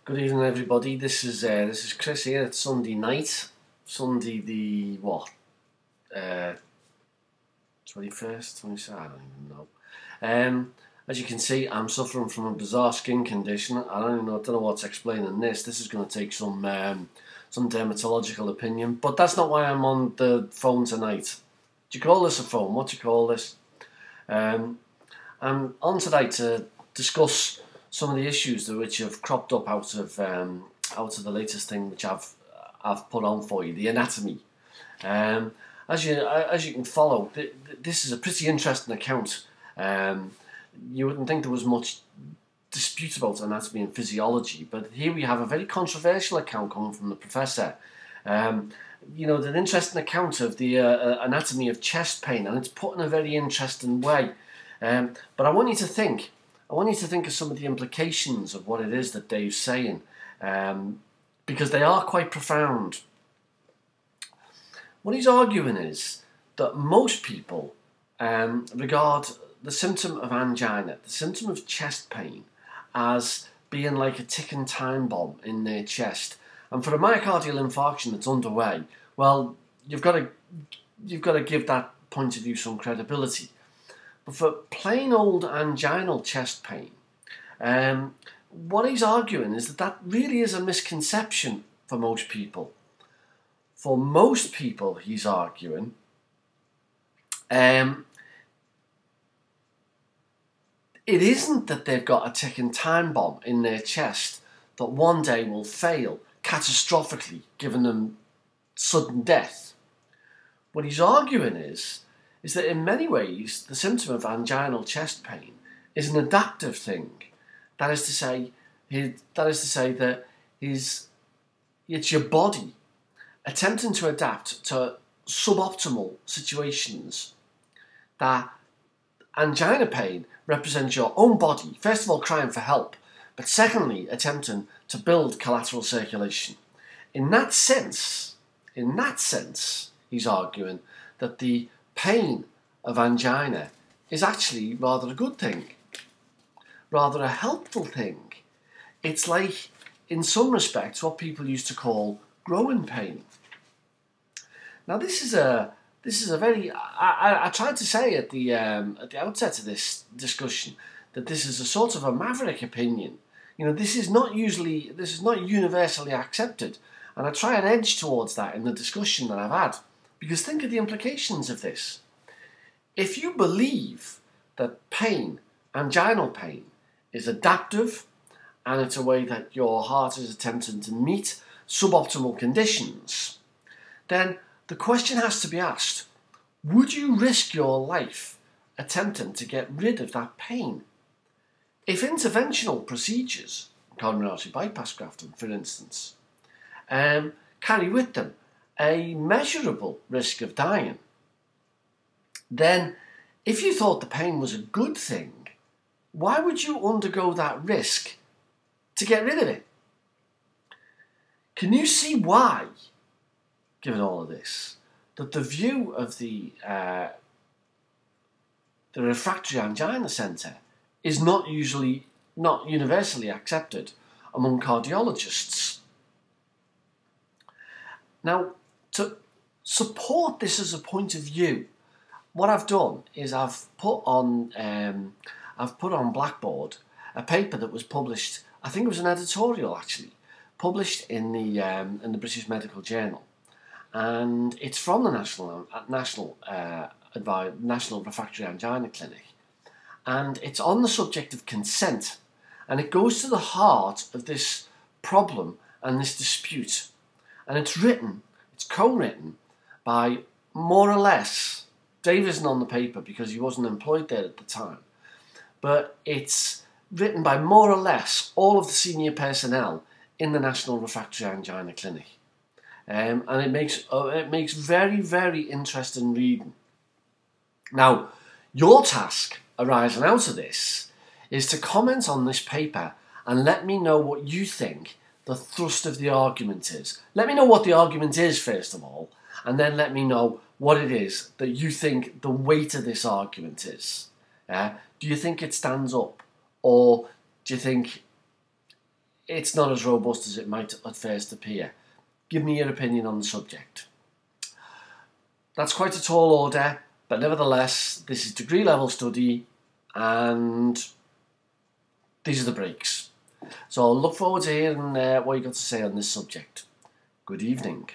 Good evening, everybody. This is Chris here. It's Sunday night, Sunday the what? 21st, 22nd. I don't even know. As you can see, I'm suffering from a bizarre skin condition. I don't know what's explaining this. This is going to take some dermatological opinion, but that's not why I'm on the phone tonight. Do you call this a phone? What do you call this? I'm on tonight to discuss some of the issues which have cropped up out of the latest thing which I've put on for you, the anatomy. As you can follow, this is a pretty interesting account. You wouldn't think there was much dispute about anatomy and physiology, but here we have a very controversial account coming from the professor. An interesting account of the anatomy of chest pain, and it's put in a very interesting way. But I want you to think of some of the implications of what it is that Dave's saying, because they are quite profound. What he's arguing is that most people regard the symptom of angina, the symptom of chest pain, as being like a ticking time bomb in their chest. And for a myocardial infarction that's underway, well, you've got to give that point of view some credibility. But for plain old anginal chest pain, what he's arguing is that really is a misconception for most people. For most people, he's arguing, it isn't that they've got a ticking time bomb in their chest that one day will fail catastrophically, giving them sudden death. What he's arguing is that in many ways the symptom of anginal chest pain is an adaptive thing. That is to say that it's your body attempting to adapt to suboptimal situations. That angina pain represents your own body, first of all crying for help, but secondly attempting to build collateral circulation. In that sense, he's arguing that the pain of angina is actually rather a good thing, rather a helpful thing. It's like, in some respects, what people used to call growing pain. Now, this is a very. I tried to say at the outset of this discussion that this is a sort of a maverick opinion. This is not universally accepted, and I try and edge towards that in the discussion that I've had, because think of the implications of this. If you believe that pain, anginal pain, is adaptive, and it's a way that your heart is attempting to meet suboptimal conditions, then the question has to be asked, would you risk your life attempting to get rid of that pain? If interventional procedures, coronary artery bypass grafting for instance, carry with them a measurable risk of dying, then if you thought the pain was a good thing, why would you undergo that risk to get rid of it? Can you see why, given all of this, that the view of the refractory angina centre is not universally accepted among cardiologists? Now, to support this as a point of view, what I've done is I've put on Blackboard a paper that was published. I think it was an editorial actually, published in the British Medical Journal, and it's from the National Refractory Angina Clinic, and it's on the subject of consent, and it goes to the heart of this problem and this dispute, and it's co-written by more or less. Dave isn't on the paper because he wasn't employed there at the time, but it's written by more or less all of the senior personnel in the National Refractory Angina Clinic, and it makes very, very interesting reading. Now, your task arising out of this is to comment on this paper and let me know what you think the thrust of the argument is. Let me know what the argument is first of all, and then let me know what it is that you think the weight of this argument is. Do you think it stands up, or do you think it's not as robust as it might at first appear. Give me your opinion on the subject. That's quite a tall order, but nevertheless, this is degree level study, and these are the breaks. So I'll look forward to hearing what you got to say on this subject. Good evening.